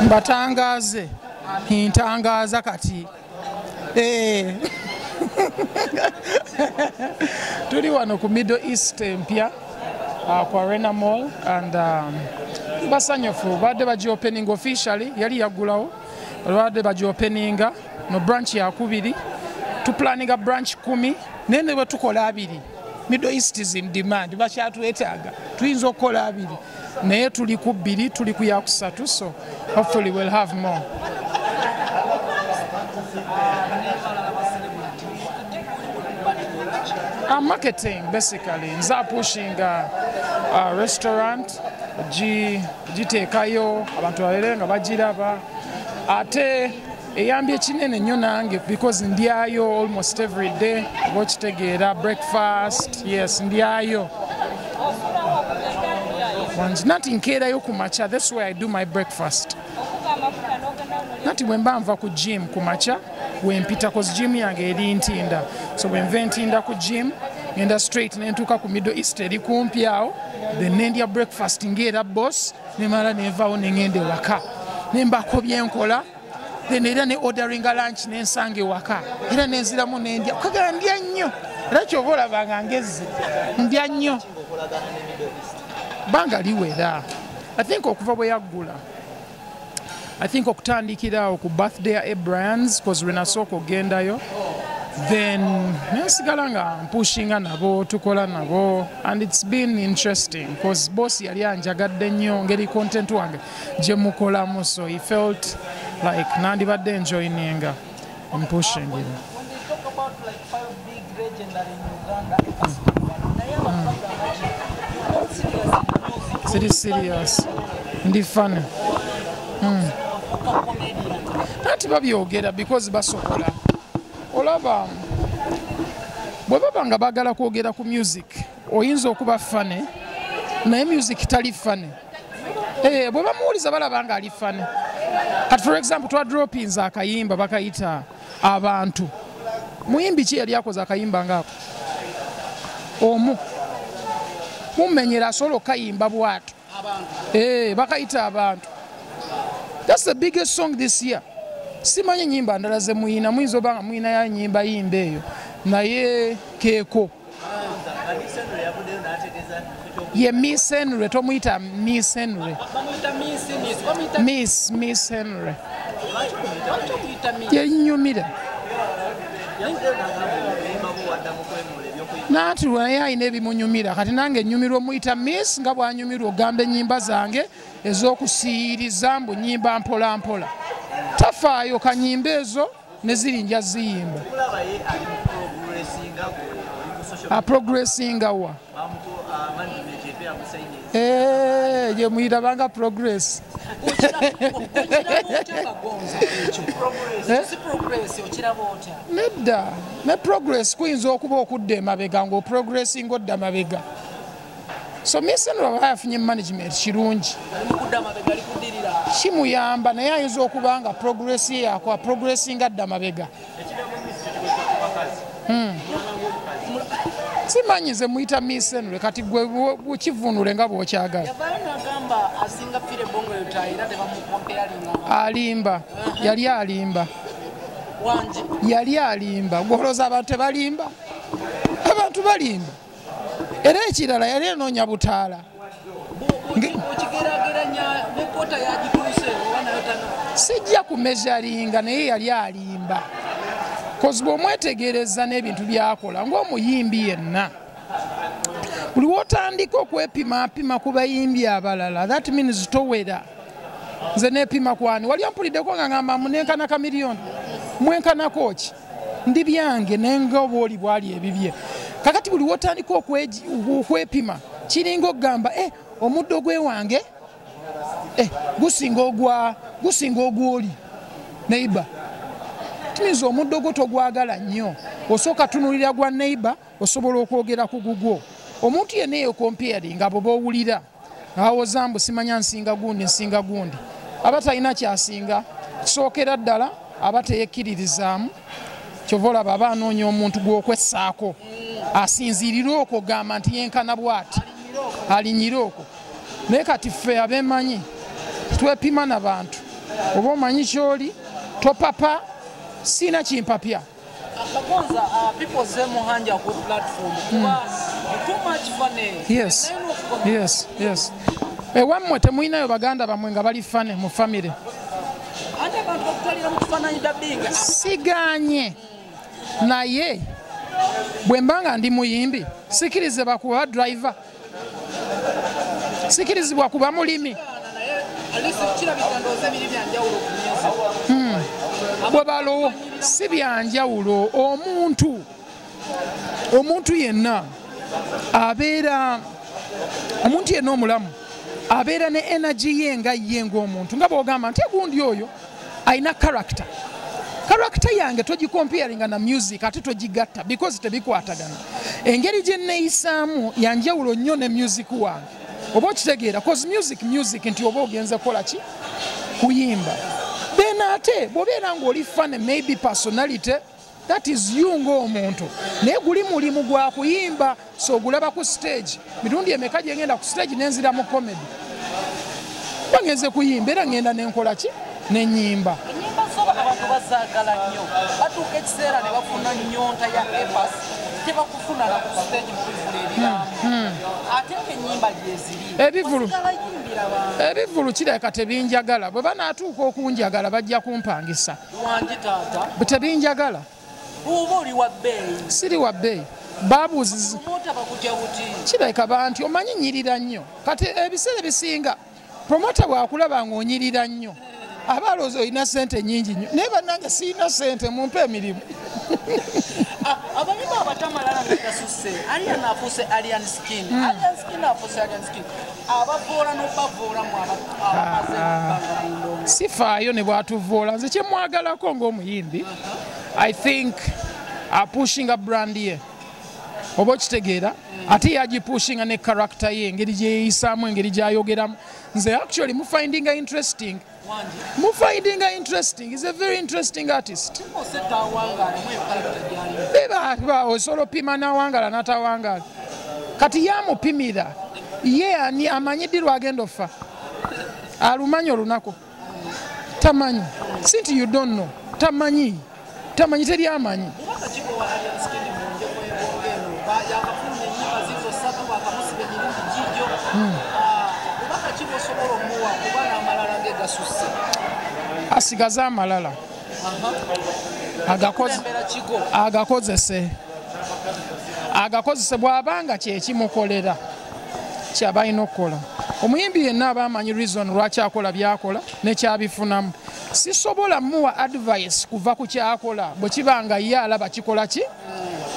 Mbatangaze ntangaza kati tuli wano ku Middle East empya kwa Arena Mall and basanyufu badde baji opening officially yali yagulawo badde baji openinga no branch ya kubiri tu planning a branch 10 nene bwe tukola abiri. Middle East is in demand bakyatwetaaga tuyinza okukola abiri naye tuli ku bbiri tuli ku yakusatu, so hopefully we'll have more. Marketing basically nza pushing a restaurant giteekayo abantu babere nga bagiraba ate eyambye kinene nnyo nange because ndyayo almost every day bokitegeera breakfast yes ndyayo nati nkeerayo ku makya, that's where I do my breakfast. Nati bwe mba nva ku gym ku makya wempita cause gym yange eri Ntinda, so bwe nva Ntinda ku gym ngenda straight nentuuka ku Middle East eri kumpi awo then nendya breakfast ngeera boss nemala nenvaawo nengenda ewaka nembako byenkola then era ne orderinga lunch nensanga ewaka era nenziramu nendya kagala ndya nnyo era kyova olabanga ngezze ndya nnyo banga liwera. I think okuva bwe yaggula I think okutandikira ku birthday ya Brands cause lwe nasooka ogendayo then nensigala nga mpushinga nabo tukola nabo and it's been interesting cause boss yali anjagadde nnyo ngeri content wange gye mukolamu, so he felt like nandibadde enjoyininga mpushingira. It is serious. Ndi funny. Nati babyogera because basokola. Olaba bwe baba nga bagala kwogera ku music oyinza okuba funny naye music tali funny. Bwe bamuwuliza balaba nga ali funny. For example twadropinza akayimba bakayita abantu. Muyimbi ki yali akoze akayimba ngaako? Omu mumenyera solo kayimba bwatu bakayita abantu. That's the biggest song this year. Simanyi nyimba ndala ze muyina muyinza oba nga muyina ya nyimba yimba eyo naye keeko ye Miss Henery tomuyita Miss Henery Miss Henery yenyumira nati naye ayina ebimunyumira kati nange ennyumirwa omuyita Miss nga bwanyumirwa ogamba ennyimba zange ez'okusiiriza mbu nyimba mpola mpola tafaayo kanyimba ezo ne zirinja ziyimba progressinga wa ye muyita banga progress nedda ne progress kuyinza okuba okudda emabega ng'oprogressinga odda mabega. So Miss Henery aba yafunye management kirungi kimuyamba naye ayinza okuba nga progress ye yakwa progressinga adda mabega. Simanyi nze muyita Miss Henery kati gwe bukivunule nga bw'okyagala. Alimba yali alimba yali alimba gwolooza abantu tebalimba abantu balimba era ekirala yali enoonya butaala sijja kumezalinga naye yali alimba kozi bw'omwetegereza n'ebintu byakola ng'omuyimbi yenna buli wotandika okwepimapima ku bayimbi abalala that means towera. Nze neepima kwani wali ampuliddeko nga ngamba munenkana kamiliyoni mwenkanako ki ndi byange nenga obwoli bwali ebibye kakati buli wotandika okwepima kiringa okugamba omuddo gwe wange gusinga ogwoli neighbor timiza omuddo gwo togwagala nnyo osooka tunulira gwa neighbor osobola okwogera ku gugwo omuntu yenna eyo comparing abo b'owulira awoza mbu simanya nsinga gundi aba talina kyasinga kisookera ddala aba teyekkiririzaamu kyova olaba aba anoonya omuntu gw'okwessaako asinziirira okwo gamba nti yenkana bw'ati alinyira okwo naye kati ffe abeemanyi twepima n'abantu oba omanyi kyoli topapa sina kimpapya. People say muhanja ku platform too much funny. Yes. Ewammwe temulinayo baganda bamwe nga bali fane mu family. Ate abantu bakutalira mu kifaananyi dabbinga. Siganye naye bwe mbanga ndi muyimbi sikirizibwa kuba driver, sikirizibwa kuba mulimi. Bwe balo si byanjawulo. Omuntu yenna abeera omuntu yenna omulamu abeera ne energy ye nga ye ng'omuntu nga bw'ogamba nti gundi oyo ayina character yange togikomparinga na music ate togigatta because tebikwatagana. Engeri gye neeyisaamu yanjawulo nnyo ne music wange oba okitegeera cause music nti oba ogenze kukola ki kuyimba then ate bw'obeera ng'oli fane maybe personality that is you ng'omuntu naye guli mulimu gwa kuyimba so ogulaba ku stage mirundi emeka gye ngenda ku stage nenzira mu comedy bangenze kuyimba era ngenda nenkola ki nenyimba. Enyimba zoba abantu bazaagala nnyo batuuka ekiseera ne bafuna nnyonta ya epas tebakufuna na ku stage mukuvuliriramu ate enyimba gyeziri ebivulu kireka tebinjagala bwe banaatuuka okunjagala bajja kumpangisa wangi taata bwe tebinjagala. Oba oli wa bbeeyi? Siri wa bbeeyi. Baabuuziza promota bakutya buti? Kireka banti omanyi nyirira nnyo kati ebiseera bisinga promota bwakulaba ng'onyirira nnyo aba alowooza olina sente nnyingi nnyo naye bannange sirina sente mumpe emirimu. Abanyuma abatamalala nga gasusse alien afuuse alien skin afuuse alien skin abavoola n'obavoolamu abamaze ebbanga mu ndongo. Sifaayo ne bwatuvoola nze kye mwagalako ng'omuyimbi I think apushinga brand ye oba okitegeera ate yagipushinga ne character ye engeri gye yeeyisaamu engeri gy'ayogeramu nze actually mufindinga interesting. Is a very interesting artist. Osobola opima n'awangaala n'atawangaala kati yamupimira ye ani amanyi ddi lwagenda offa alumanyi olunaku tamanyi sinti you don't know tamanyi teri amanyi. Asigaze amalala agakozese bw'abanga kyekimukolera kyaba alina okukola. Omuyimbi yenna aba amanyi reason lwaki akola byakola nekyabifunamu. Sisobola muwa advice kuva ku kyakola bwe kibanga ye alaba kikola ki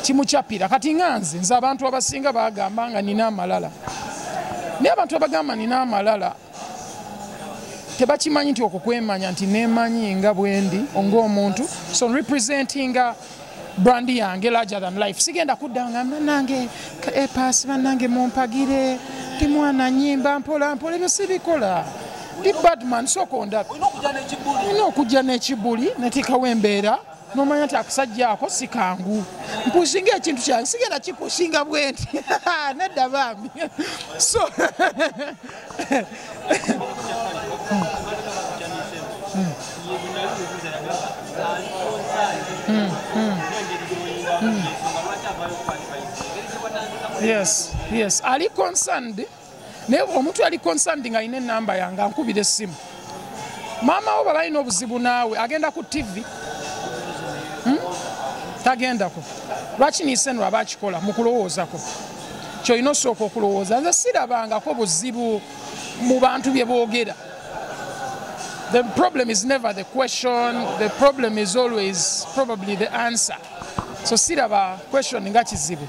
kimukyapira. Kati nze abantu abasinga bagamba nga nina amalala naye abantu abagamba nina amalala tebakimanyi nti okukwemanya nti nemanyi nga bwendi ng'omuntu so representing brand yange larger than life. Sigenda kudda nga nange epaasi bannange mumpagire ti mwana nyimba mpola mpola ebyo sibikola ndi badman sokonda olina okujja n'ekibuli netekawo embeera nomanya nti akusajja ako si kangu mpushinga ekintu kyange sigenda kipushinga bwenti nedda baami so yes ali concerned naye omuntu ali concerned nga alina enamba yange ankubira essimu maama wo baba alina obuzibu naawe agenda ku TV tagendako lwaki nisenwa abakikola mu kulowoozako kyolina osooka okulowooza nze sirabangako buzibu mu bantu bye boogera. The problem is never the question, the problem is always probably the answer. So siraba question nga kizibu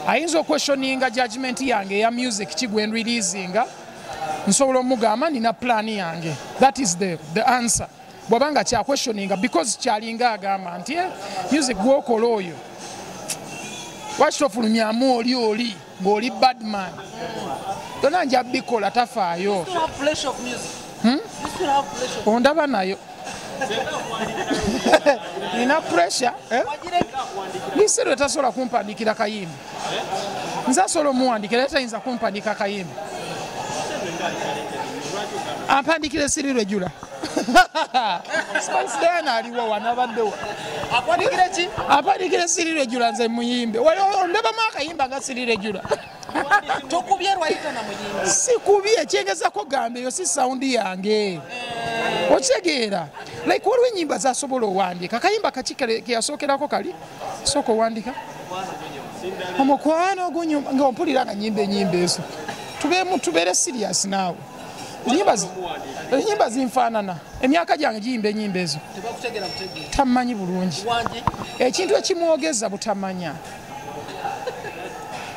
ayinza okwestioninga judgment yange ya music kigwe releasinga nsobola omugamba nina plan yange that is the answer bwabanga kya questioninga because kyalinga agamba nti music gwokola oyo wakitofulumyamu oli ng'oli badman tona nja bikola tafaayo ondaba nayo nina pressure nisero tasobola kumpandikira kayimbi nze asobola omuwandikira tayinza kumpandika kayimbi ampandikire Siri Rejula Spice Diana aliwo wanabaddewo. Apanikire Sirire Jula nze muyimbe. Ndaba makayimba nga Sirire Jula. Tokubye lwayita na muyimbe. Sikubye kyengezako gambe yo si sound yange. Ochegeera. Like waliwo ennyimba zasobola owandiika. Kayimba kakikere keyasookerako kali. Sooka owandiika. Omukwano gunyuma nga ompulira nga nyimba ezo. Tubeere serious naawe. Ennyimba zinfaanana. Emyaka gyange giyimba ennyimba ezo. Tamanyi bulungi. Ekintu ekimwogeza butamanya.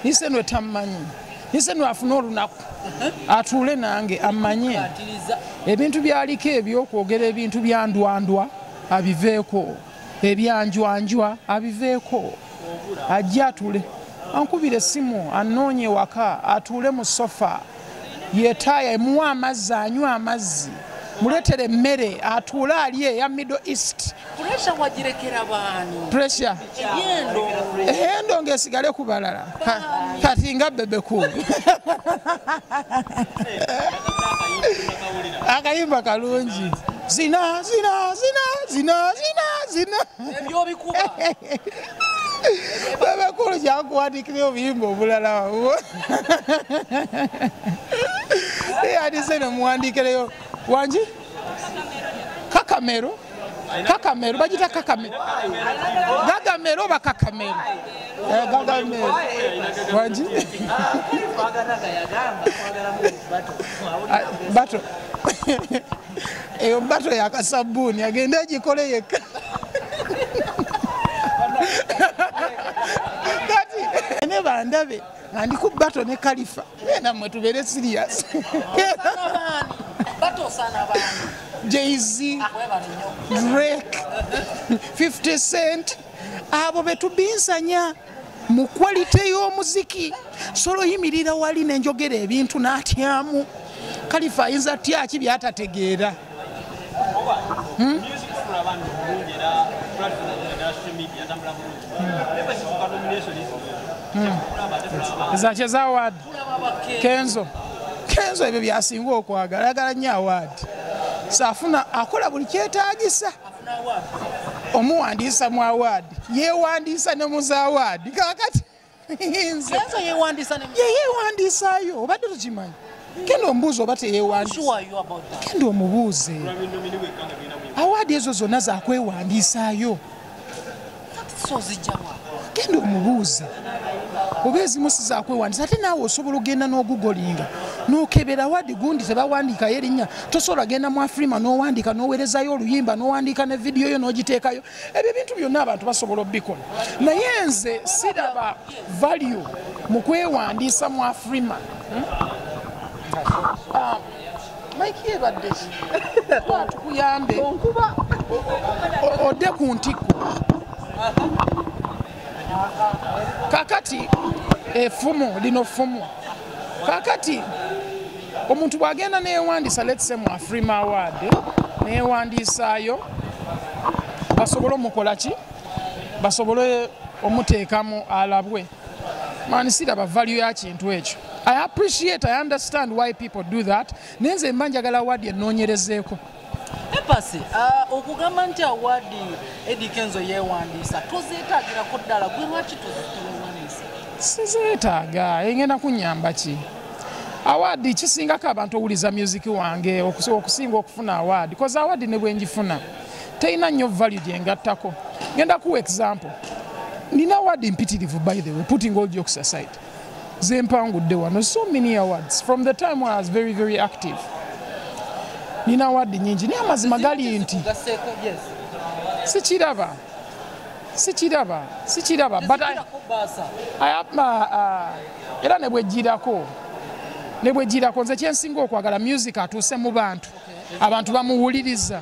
Nisenwe tamanyi. Nisenwe afuna olunaku. Atuule nange amanye. Ebintu byaliko ebyokwogera ebintu bya ndwandwa abiveeko. Ebyanjwanjwa abiveeko. Ajja atule. Ankubire essimu anoonye waka atuule mu sofa. Yetaaya emuwa amazzi anywa amazzi. Muleetere emmere atuule ali eya Middle East. Pressure wagirekera baani. Pressure. Ehendo ng'esigale ku balala. Kati nga bebeku. Akayimba kalungi. Zina. Ebyo bikuba. Bebekulu kyakuwatikira obuyimba obulala. Yandise ne muwandiikireyo. Wanji? Kakamero bagita kakamero. Gagamero oba kakamero. Gagamero. Wanji? Bato. Eyo bato yakasabuni agenda agikole yekka. Kati ne bandabe ndi ku bato ne Khalifa. Namwe tubeere serious. Bato sana bani. Jay-Z, Drake, 50 Cent, abo betubinsanya mu quality y'omuziki. Solo yimirira wali n'enjogera ebintu n'atyamu. Khalifa ayinza atya ki byatategeera. Za award. Kenzo ebyo byasinga okwagala ayagala nnyo award. Saafuna akola buli kyetaagisa. Omuwandiisa mu award. Yeewandiisa ne mu za award. Kaakati Kenzo yeyewandiisayo obadde tukimanyi. Kendo omubuuza oba teyeewandiisa. Kendo omubuuze. Award ezo zonna zakwewandiisaayo. Kendo omubuuze. Oba ezimu si zakwewandiisa ate naawe osobola ogenda n'ogugolinga n'okebera wadde gundi tebawandiikayo erinnya tosobola genda mu Afrima n'owandiika n'oweerezayo oluyimba n'owandiika ne vidiyo yo n'ogiteekayo. Ebyo ebintu byonna abantu basobola obikola. Naye nze siraba value mu kwewandiisa mu Afrima. Mike yebadde tukuyambe odde ku ntikko. Kakati efumu lino fumu. Kakati omuntu bwagenda neyewandiisa let's say mu Afrima award neyewandiisaayo basobole omukola ki? Basobole omuteekamu alabwe. Mani siraba value ya kintu ekyo. I appreciate, I understand why people do that. Nenze mba njagala award enoonyerezeeko. Epasi, okugamba nti award Eddy Kenzo yeewandiisa tozeetaagirako ddala gwe lwaki tozeewandiisa? Sizeetaaga, engenda kunnyamba ki? Award kisingako abantu owuliza music wange okusinga okufuna award. Because award ne bwe njifuna terina nnyo value gyengattako. Ngenda kuwa example. Nina award mpitirivu by the way, putting all jokes aside. Zempangudde wano so many awards from the time when I was very, very active. Nina award nyingi naye amazima gali nti sikiraba but era ne bwegirako nze kyensinga okwagala music atuuse mu bantu abantu bamuwuliriza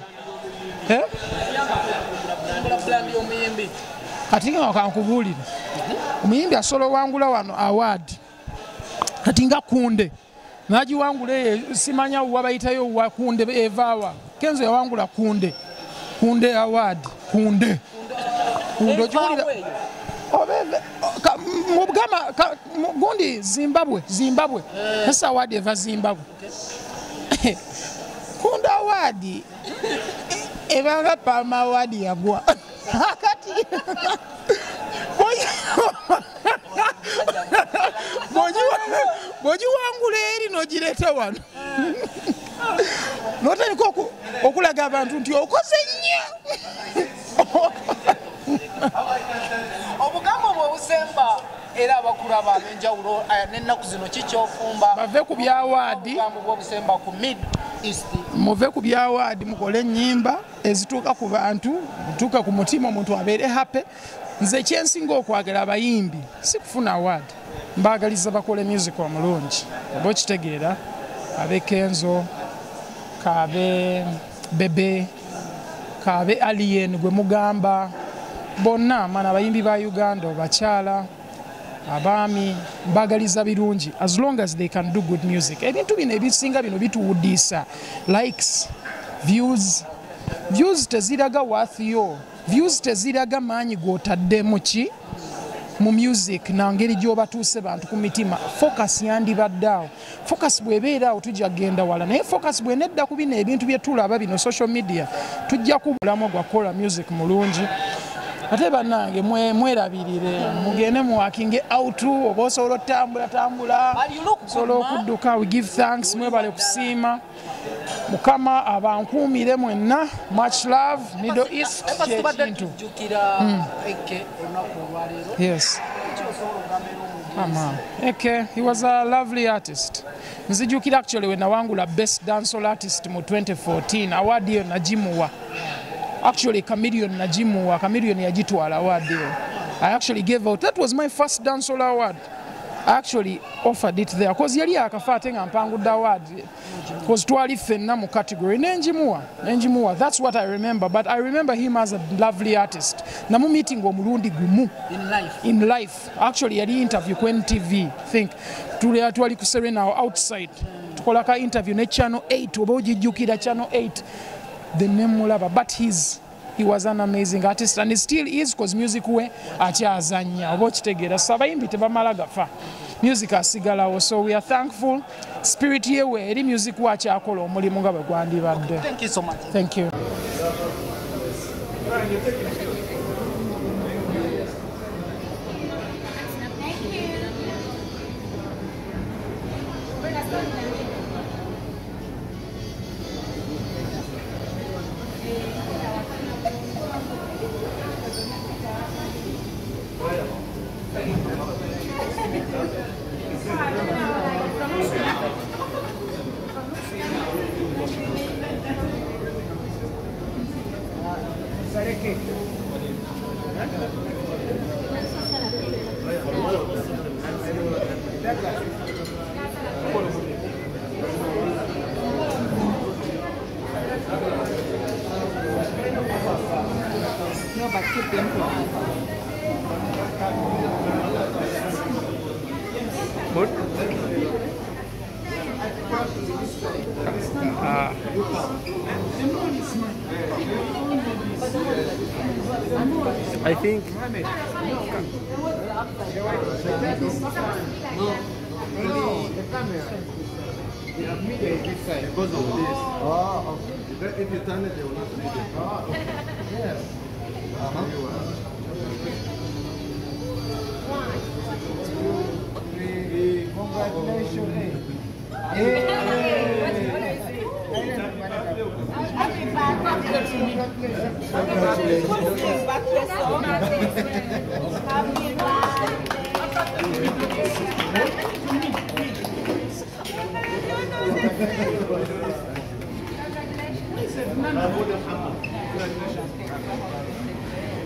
kati nga kankubuulire omuyimbi asobola owangula wano award kati nga Kunde nagiwangula simanya wabayitayo wa Kunde evaawa Kenzo yawangula Kunde award Kunde okiwulira mugama gundi Zimbabwe esa award eva Zimbabwe Kunda awadi ebanga Palma awadi yagwa kati bojiwangula eri nogireta wano notandika okulaga abantu nti okoze nnyo obugambo bwebusemba era abakulaba ab'enjawulo n'ennaku zino kikyofumba bave ku byawaadi obugambo bwebusemba ku mid east muve ku byawaadi mukole ennyimba ezituuka ku bantu mutuuka ku mutima omuntu abeere happy. Nze kyensinga okwagala abayimbi si kufuna awaadi, mbaagaliza bakole music omulungi oba okitegeera. Abe Kenzo, kaabe Bebe, kaabe Alien gwe mugamba, bonna mana abayimbi ba Uganda bakyala abaami mbagaliza birungi as long as they can do good music. Ebintu bino ebisinga bino bituwuddisa likes, views teziraga worth yo, views teziraga maanyi g'otaddemu ki mu music nangeri gy'obatuuse bantu ku mitima. Focus yandibadde awo. Focus bw'ebeera awo tujja kgenda wala, naye focus bw'enedda ku bino ebintu bye tulaba bino social media tujja kubulamu gwakola music mulungi. Ate bannange mwerabirire mugende muwakinge out oba osobola otambula osobola okudduka. We give thanks, mwebale kusiima Mukama abankuumire mwenna. Much love. Middle East kyekintu. Yes. Okay, he was a lovely artist. Nzijukira actually when nawangula best dancehall artist mu 2014 award yo najimuwa. Actually Chameleon najimuwa, Chameleon yagitwala award yo. I actually gave out, that was my first dancehall award. I actually offered it there because yali akafaate nga mpangudde award because twali ffenna mu category nenjimuwa. That's what I remember, but I remember him as a lovely artist. Namu meeting omulundi gumu in life. Actually yali interview ku NTV, think twali ku Serena outside tukolaka interview ne Channel 8 oba ojijjukira Channel 8 the name mulaba, but he was an amazing artist and he still is because music we akyazanya oba okitegeera. Sabayimbi tebamala gafa, music asigalawo, so we are thankful. Spirit yewe eri music we akyakola omulimu nga bwe gwandibadde. Thank you so much. Thank you. No, but keep them Good. I think because of this. Oh, okay. If you turn it, they will not read it. Oh, okay. Yes. Congratulations.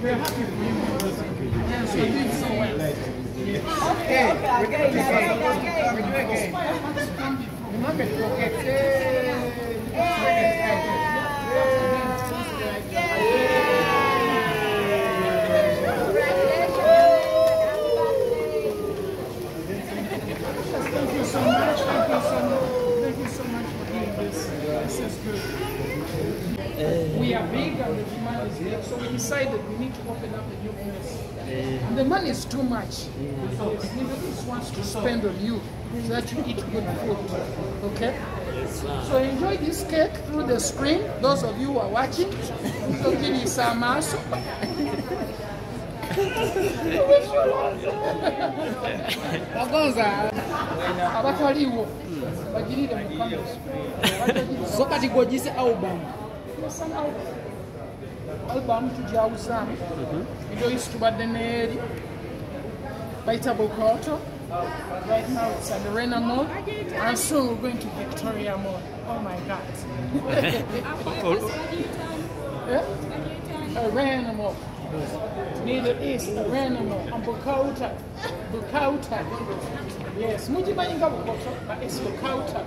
We're happy for you. Yes, you did so well. Okay. Thank you so much. Thank you so much for doing this. This is good. We are big and the demand is big, so we decided we need to open up a new place. And the money is too much. Because Middle East wants to spend on you so that you eat good food. Okay? So enjoy this cake through the screen. Those of you who are watching, Bitiisa amaaso. Abataliwo bagirire mu kamera. So kati gwogise album. Album tujawuzamu. Ndoyisi tubadde n'eri. Bayita Bukoto. Right now it's at the Rena Mall, and soon we're going to Victoria Mall. Oh my God. Yeah? Rena Mall. Middle East, Rena Mall, and Bukauta. Bukauta. Yes, Mujimayinga Bukoto, but it's Bukauta.